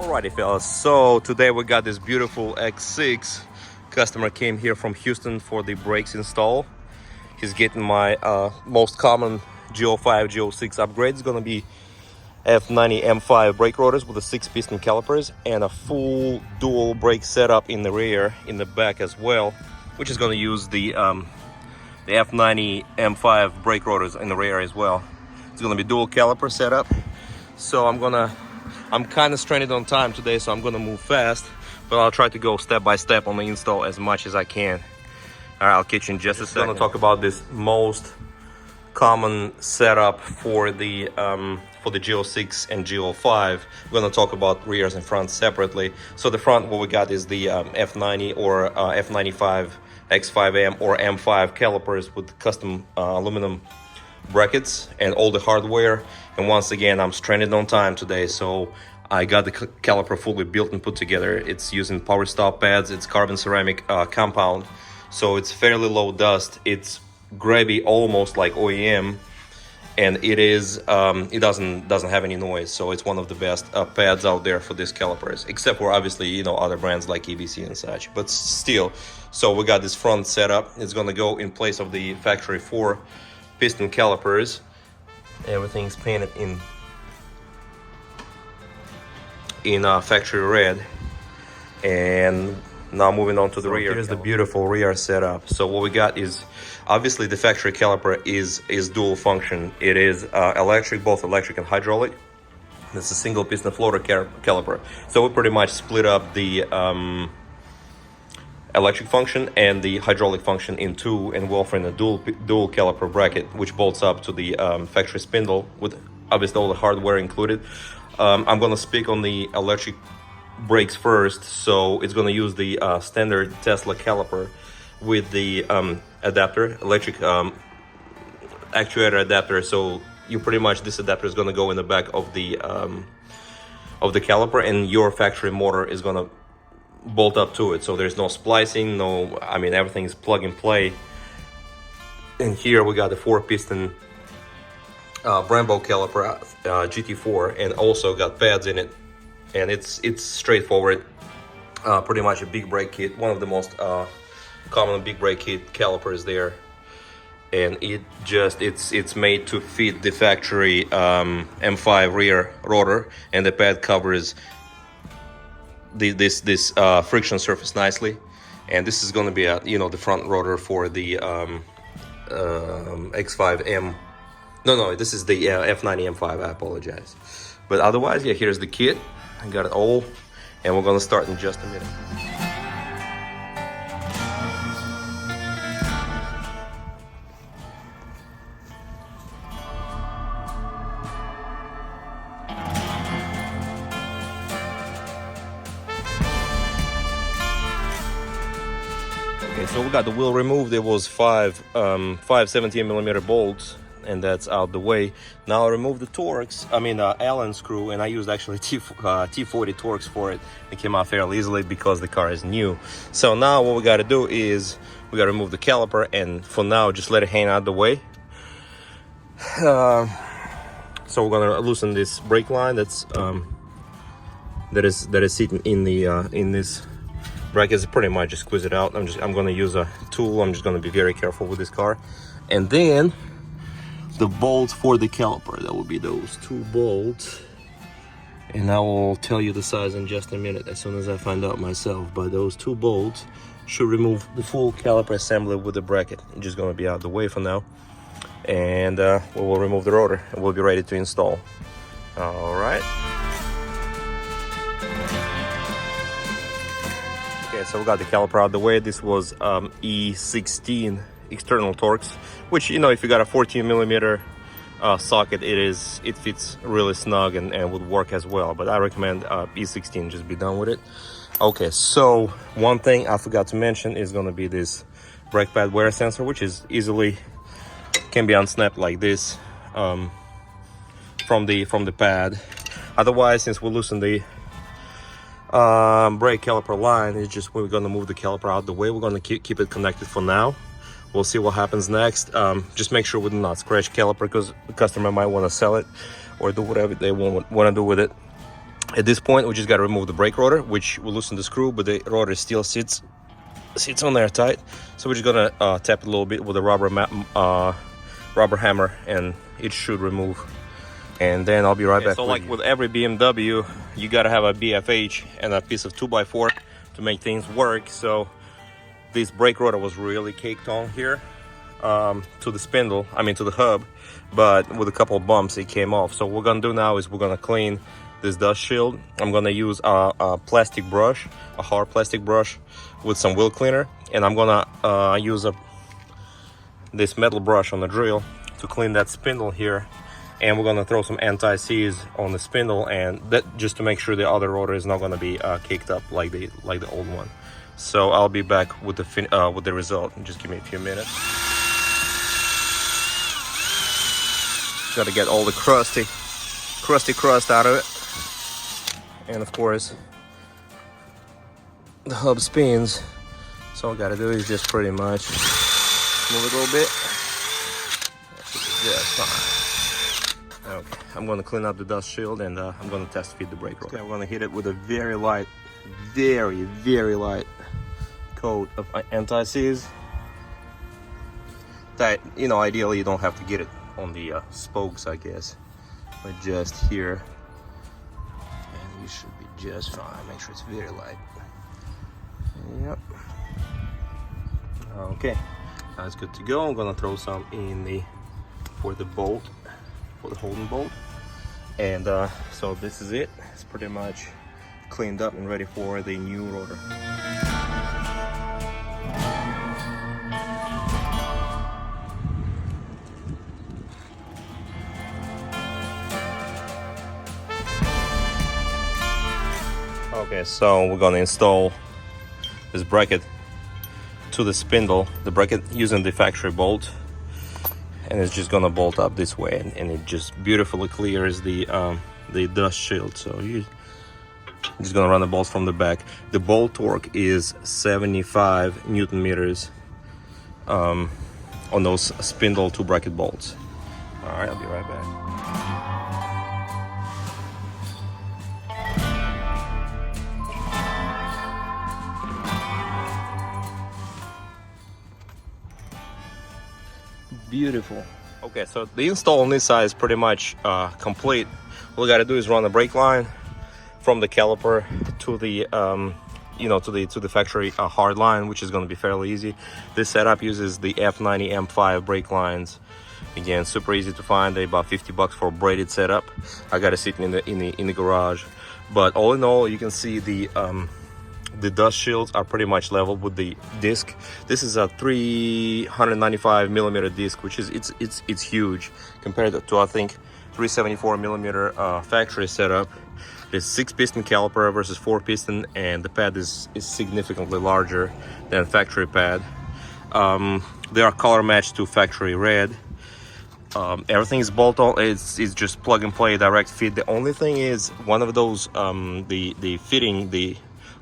Alrighty fellas, so today we got this beautiful X6. Customer came here from Houston for the brakes install. He's getting my most common G05 G06 upgrade. It's gonna be F90 M5 brake rotors with the 6 piston calipers and a full dual brake setup in the rear, in the back as well, which is gonna use the F90 M5 brake rotors in the rear as well. It's gonna be dual caliper setup. So I'm kind of stranded on time today, so I'm gonna move fast, but I'll try to go step by step on the install as much as I can. All right, I'll catch you in just a second. I'm gonna talk about this most common setup for the G06 and G05. We're gonna talk about rears and fronts separately. So the front, what we got is the F90 or F95 X5M or M5 calipers with custom aluminum brackets and all the hardware. And once again, I'm stranded on time today, so I got the caliper fully built and put together. It's using power stop pads. It's carbon ceramic compound, so it's fairly low dust. It's grabby, almost like OEM, and it is it doesn't have any noise. So it's one of the best pads out there for these calipers, except for obviously other brands like EBC and such. But still, so we got this front setup. It's gonna go in place of the factory 4 piston calipers. Everything's painted in factory red. And now moving on to the rear. Here's the beautiful rear setup. So what we got is obviously the factory caliper is dual function. It is electric, both electric and hydraulic. It's a single piston floater caliper. So we pretty much split up the electric function and the hydraulic function in two, and we're offering a dual caliper bracket which bolts up to the factory spindle with obviously all the hardware included. I'm going to speak on the electric brakes first. So it's going to use the standard Tesla caliper with the adapter, electric actuator adapter. So you pretty much, this adapter is going to go in the back of the caliper, and your factory motor is going to bolt up to it. So there's no splicing, everything is plug and play. And here we got the 4 piston Brembo caliper GT4, and also got pads in it, and it's straightforward. Pretty much a big brake kit, one of the most common big brake kit calipers there, and it's made to fit the factory M5 rear rotor, and the pad covers this friction surface nicely. And this is going to be the front rotor for the X5M. No, this is the F90 M5. I apologize, but otherwise, yeah, here's the kit. I got it all, and we're going to start in just a minute. Okay, so we got the wheel removed. There was five 17mm bolts, and that's out the way. Now I removed the Torx, Allen screw, and I used actually T40 Torx for it. It came out fairly easily because the car is new. So now what we got to do is we got to remove the caliper, and for now just let it hang out the way. So we're gonna loosen this brake line that is sitting in the in this brackets. Pretty much just squeeze it out. I'm gonna use a tool. I'm just gonna be very careful with this car. And then the bolts for the caliper, that will be those 2 bolts, and I will tell you the size in just a minute as soon as I find out myself. But those 2 bolts should remove the full caliper assembly with the bracket. It's just gonna be out the way for now, and we will remove the rotor and we'll be ready to install. All right. Okay, so we got the caliper out the way. This was E16 external Torx, which if you got a 14mm socket, it fits really snug and would work as well. But I recommend E16, just be done with it. Okay, so one thing I forgot to mention is going to be this brake pad wear sensor, which is can be unsnapped like this from the pad. Otherwise, since we loosen the brake caliper line, we're going to move the caliper out the way. We're going to keep it connected for now. We'll see what happens next. Just make sure we do not scratch caliper, because the customer might want to sell it or do whatever they want to do with it. At this point, we just got to remove the brake rotor, which will loosen the screw, but the rotor still sits on there tight. So we're just gonna tap it a little bit with a rubber hammer, and it should remove. And then I'll be right back. So like with every BMW, you gotta have a BFH and a piece of 2x4 to make things work. So this brake rotor was really caked on here to the spindle, I mean to the hub, but with a couple of bumps it came off. So what we're gonna do now is we're gonna clean this dust shield. I'm gonna use a plastic brush, a hard plastic brush with some wheel cleaner, and I'm gonna use this metal brush on the drill to clean that spindle here. And we're gonna throw some anti-seize on the spindle, and that just to make sure the other rotor is not gonna be caked up like the old one. So I'll be back with the result. Just give me a few minutes. Got to get all the crusty crust out of it. And of course, the hub spins. So all I gotta do is just pretty much move it a little bit. That should be just fine. Okay, I'm gonna clean up the dust shield, and I'm gonna test feed the brake rotor. Okay, I'm gonna hit it with a very light, very light coat of anti-seize. That, you know, ideally you don't have to get it on the spokes, I guess, but just here, and you should be just fine. Make sure it's very light. Yep. Okay, that's good to go. I'm gonna throw some in for the bolt, for the holding bolt, and so this is it. It's pretty much cleaned up and ready for the new rotor. Okay, so we're gonna install this bracket to the spindle, the bracket using the factory bolt, and it's just gonna bolt up this way, and it just beautifully clears the dust shield. So you're just gonna run the bolts from the back. The bolt torque is 75 Newton meters on those spindle to bracket bolts. All right, I'll be right back. Beautiful. Okay, so the install on this side is pretty much complete. All we got to do is run the brake line from the caliper to the to the factory hard line, which is going to be fairly easy. This setup uses the F90 M5 brake lines. Again, super easy to find. They're about 50 bucks for a braided setup. I got it sitting in the garage. But all in all, you can see the dust shields are pretty much level with the disc. This is a 395 millimeter disc, which is it's huge compared to I think 374 millimeter factory setup. It's 6 piston caliper versus 4 piston, and the pad is significantly larger than factory pad. They are color matched to factory red. Everything is bolt on. It's just plug and play, direct fit. The only thing is one of those the fitting, the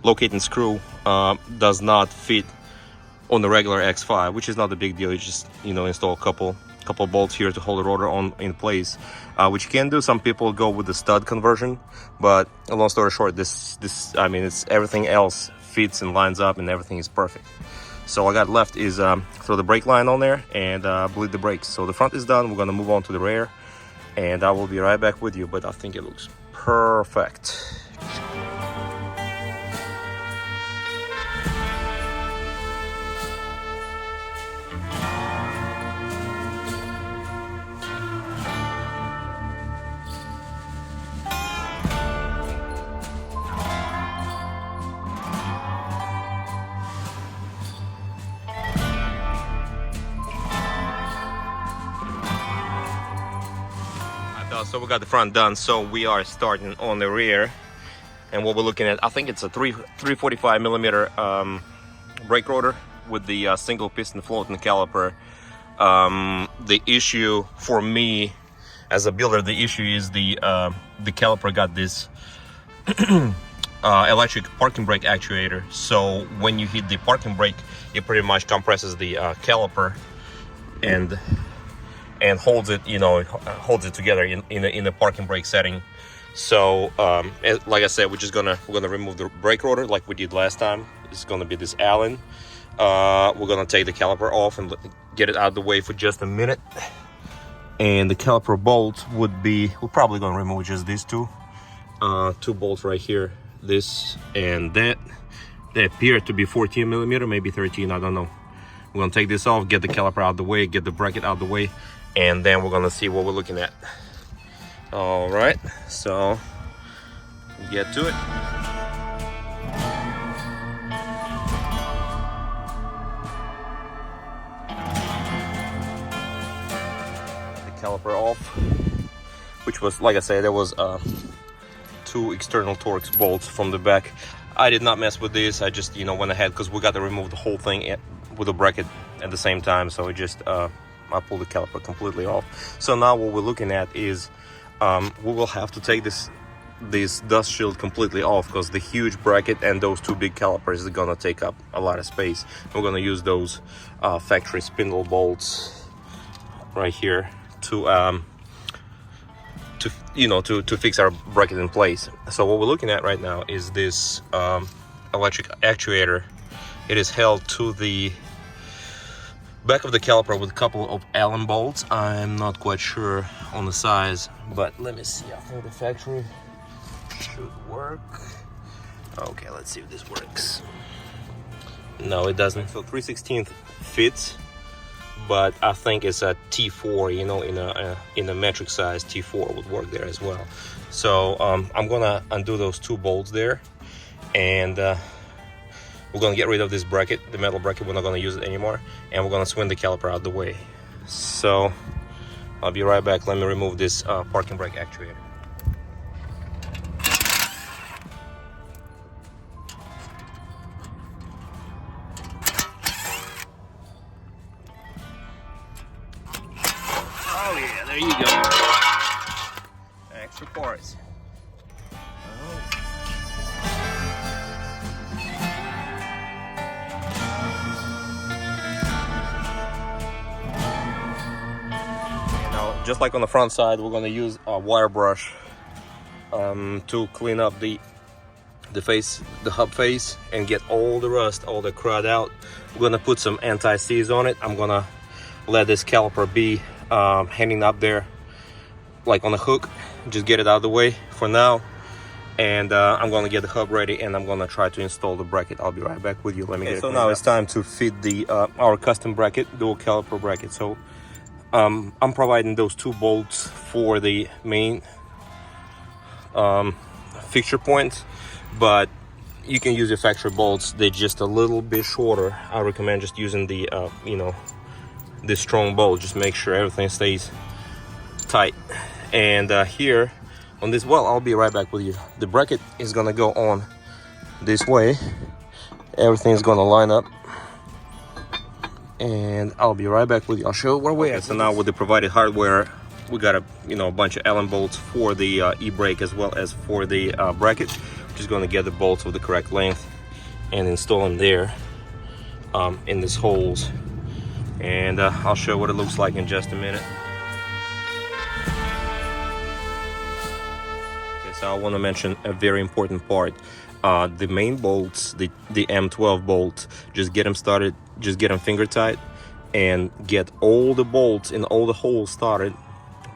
locating screw does not fit on the regular X5, which is not a big deal. You just install a couple bolts here to hold the rotor in place, which you can do. Some people go with the stud conversion, but long story short, this I mean, it's everything else fits and lines up and everything is perfect. So all I got left is throw the brake line on there and bleed the brakes. So the front is done. We're gonna move on to the rear, and I will be right back with you, but I think it looks perfect. So we got the front done, so we are starting on the rear, and what we're looking at, I think it's a 345 millimeter brake rotor with the single piston floating caliper. The issue for me as a builder, the issue is the caliper got this electric parking brake actuator. So when you hit the parking brake, it pretty much compresses the caliper and holds it, holds it together in the parking brake setting. So like I said, we're gonna remove the brake rotor like we did last time. It's gonna be this Allen. We're gonna take the caliper off and get it out of the way for just a minute. And the caliper bolt we're probably gonna remove just these two bolts right here, this and that. They appear to be 14 millimeter, maybe 13, I don't know. We're gonna take this off, get the caliper out of the way, get the bracket out of the way, and then we're gonna see what we're looking at. All right, so get to it. Caliper off, which was, like I said, there was 2 external Torx bolts from the back. I did not mess with this. I just, you know, went ahead because we got to remove the whole thing with the bracket at the same time. So it just I pulled the caliper completely off. So now what we're looking at is we will have to take this dust shield completely off, because the huge bracket and those 2 big calipers are gonna take up a lot of space. We're gonna use those factory spindle bolts right here to fix our bracket in place. So what we're looking at right now is this electric actuator. It is held to the back of the caliper with a couple of Allen bolts. I'm not quite sure on the size, but let me see. I think the factory should work. Okay, let's see if this works. No, it doesn't. So 3/16 fits, but I think it's a T4, you know, in a metric size T4 would work there as well. So I'm gonna undo those 2 bolts there, and we're gonna get rid of this bracket, the metal bracket. We're not gonna use it anymore, and we're gonna swing the caliper out of the way. So I'll be right back. Let me remove this parking brake actuator. Oh yeah, there you go. Extra parts. Just like on the front side, we're going to use a wire brush to clean up the hub face and get all the rust, all the crud out. We're going to put some anti-seize on it. I'm going to let this caliper be hanging up there like on a hook. Just get it out of the way for now, and I'm going to get the hub ready, and I'm going to try to install the bracket. I'll be right back with you. Let me get it. So now it's time to fit the our custom bracket, dual caliper bracket. So I'm providing those 2 bolts for the main fixture points, but you can use your factory bolts. They're just a little bit shorter. I recommend just using the this strong bolt. Just make sure everything stays tight. And here on this, well, I'll be right back with you. The bracket is gonna go on this way. Everything's gonna line up, and I'll be right back with you. I'll show you where we're at. So now with the provided hardware, we got a bunch of Allen bolts for the e-brake as well as for the bracket. We're just going to get the bolts of the correct length and install them there in these holes, and I'll show you what it looks like in just a minute. Okay, so I want to mention a very important part. The main bolts, the M12 bolt, just get them started, just get them finger tight and get all the bolts in all the holes started,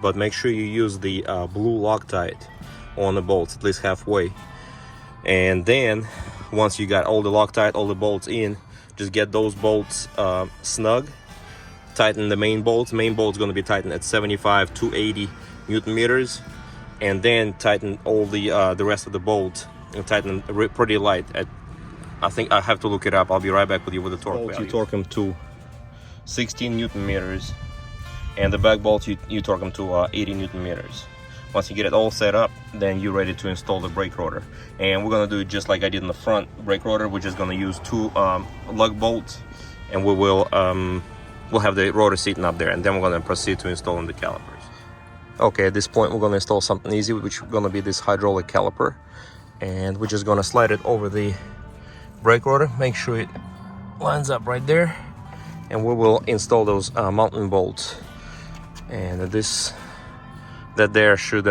but make sure you use the blue Loctite on the bolts, at least halfway. And then once you got all the Loctite, all the bolts in, just get those bolts snug, tighten the main bolts. Main bolt's going to be tightened at 75 to 80 Newton meters, and then tighten all the rest of the bolts and tighten them pretty light. I think I have to look it up. I'll be right back with you with the torque value. You torque them to 16 Newton meters, and the back bolts you torque them to 80 Newton meters. Once you get it all set up, then you're ready to install the brake rotor. And we're gonna do it just like I did in the front brake rotor. We're just gonna use 2 lug bolts, and we will we'll have the rotor seating up there, and then we're gonna proceed to installing the calipers. Okay, at this point we're gonna install something easy, which is gonna be this hydraulic caliper, and we're just gonna slide it over the brake rotor, make sure it lines up right there, and we will install those mounting bolts. And that there should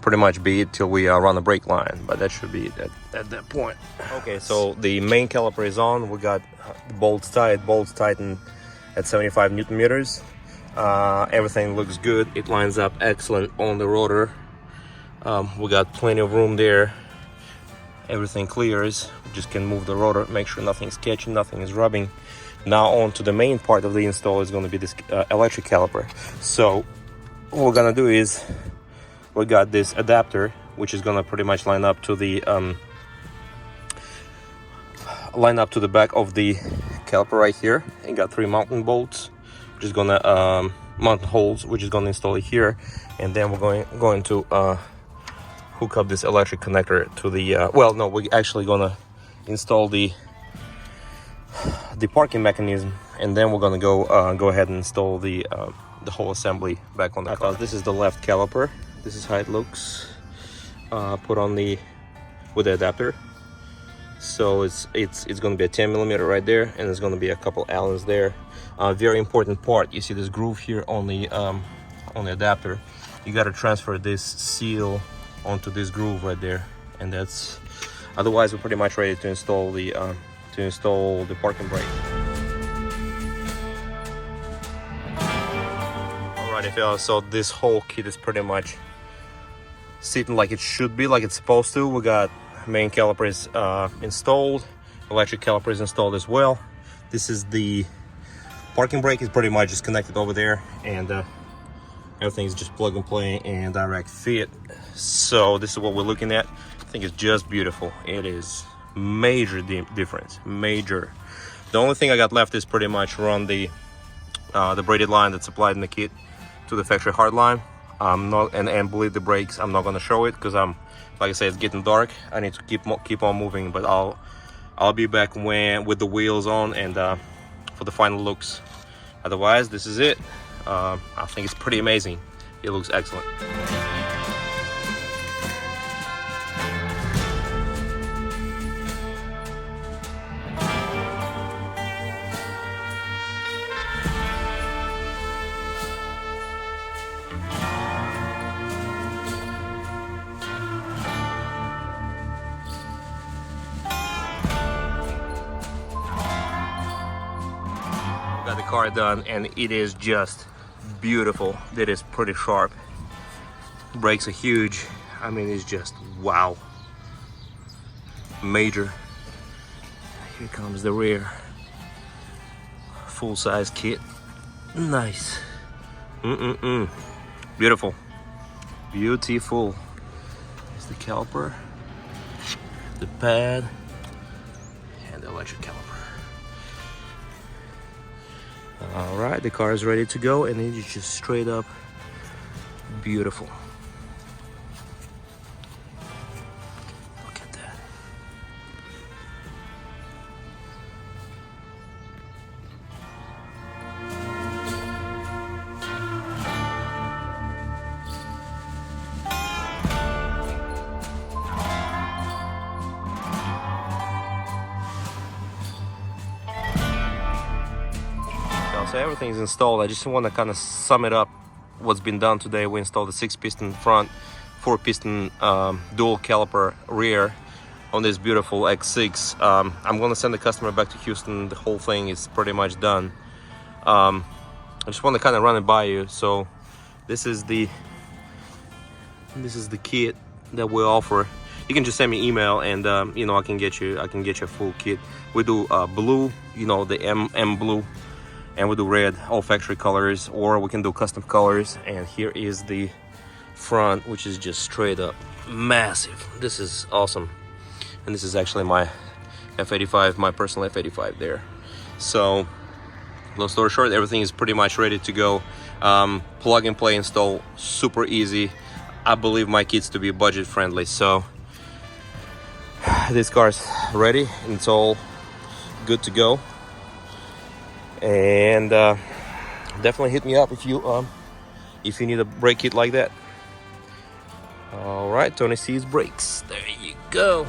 pretty much be it till we run the brake line, but that should be it at that point. Okay, so the main caliper is on. We got the bolts tightened at 75 Newton meters. Everything looks good. It lines up excellent on the rotor. We got plenty of room there. Everything clears. We just can move the rotor, make sure nothing's catching, nothing is rubbing. Now on to the main part of the install is going to be this electric caliper. So what we're gonna do is we got this adapter, which is gonna pretty much line up to the back of the caliper right here, and got 3 mounting bolts, which is gonna mounting holes, which is gonna install it here, and then we're going to hook up this electric connector to the well, no, we're actually gonna install the parking mechanism, and then we're gonna go ahead and install the whole assembly back on the car. This is the left caliper. This is how it looks put on with the adapter. So it's going to be a 10 millimeter right there, and there's going to be a couple Allens there. Very important part. You see this groove here on the adapter. You got to transfer this seal onto this groove right there, and that's, otherwise we're pretty much ready to install the parking brake. Alrighty fellas, so this whole kit is pretty much sitting like it should be, like it's supposed to. We got main calipers installed, electric calipers installed as well. This is the parking brake, is pretty much just connected over there, and everything is just plug and play and direct fit. So this is what we're looking at. I think it's just beautiful. It is major difference, major. The only thing I got left is pretty much run the braided line that's supplied in the kit to the factory hard line. And bleed the brakes. I'm not gonna show it because like I said, it's getting dark. I need to keep on moving, but I'll be back with the wheels on and for the final looks. Otherwise, this is it. I think it's pretty amazing. It looks excellent. Got the car done, and it is just beautiful. It is pretty sharp. Brakes are huge. I mean, it's just wow. Major. Here comes the rear. Full-size kit. Nice. Beautiful. Beautiful. There's the caliper, the pad, and the electric caliper. All right, the car is ready to go, and it is just straight up beautiful. Look at that. So everything's installed. I just want to kind of sum it up what's been done today. We installed a 6-piston front, 4-piston dual caliper rear on this beautiful X6. I'm going to send the customer back to Houston. The whole thing is pretty much done. I just want to kind of run it by you. So this is the kit that we offer. You can just send me email, and you know, I can get you a full kit. We do blue, you know, the M blue, and we do red, all factory colors, or we can do custom colors. And here is the front, which is just straight up massive. This is awesome. And this is actually my F85, my personal F85 there. So long story short, everything is pretty much ready to go. Plug and play install, super easy. I believe my kit's to be budget friendly. So this car's ready, and it's all good to go. And definitely hit me up if you need a brake kit like that. All right, Tony C's Brakes. There you go.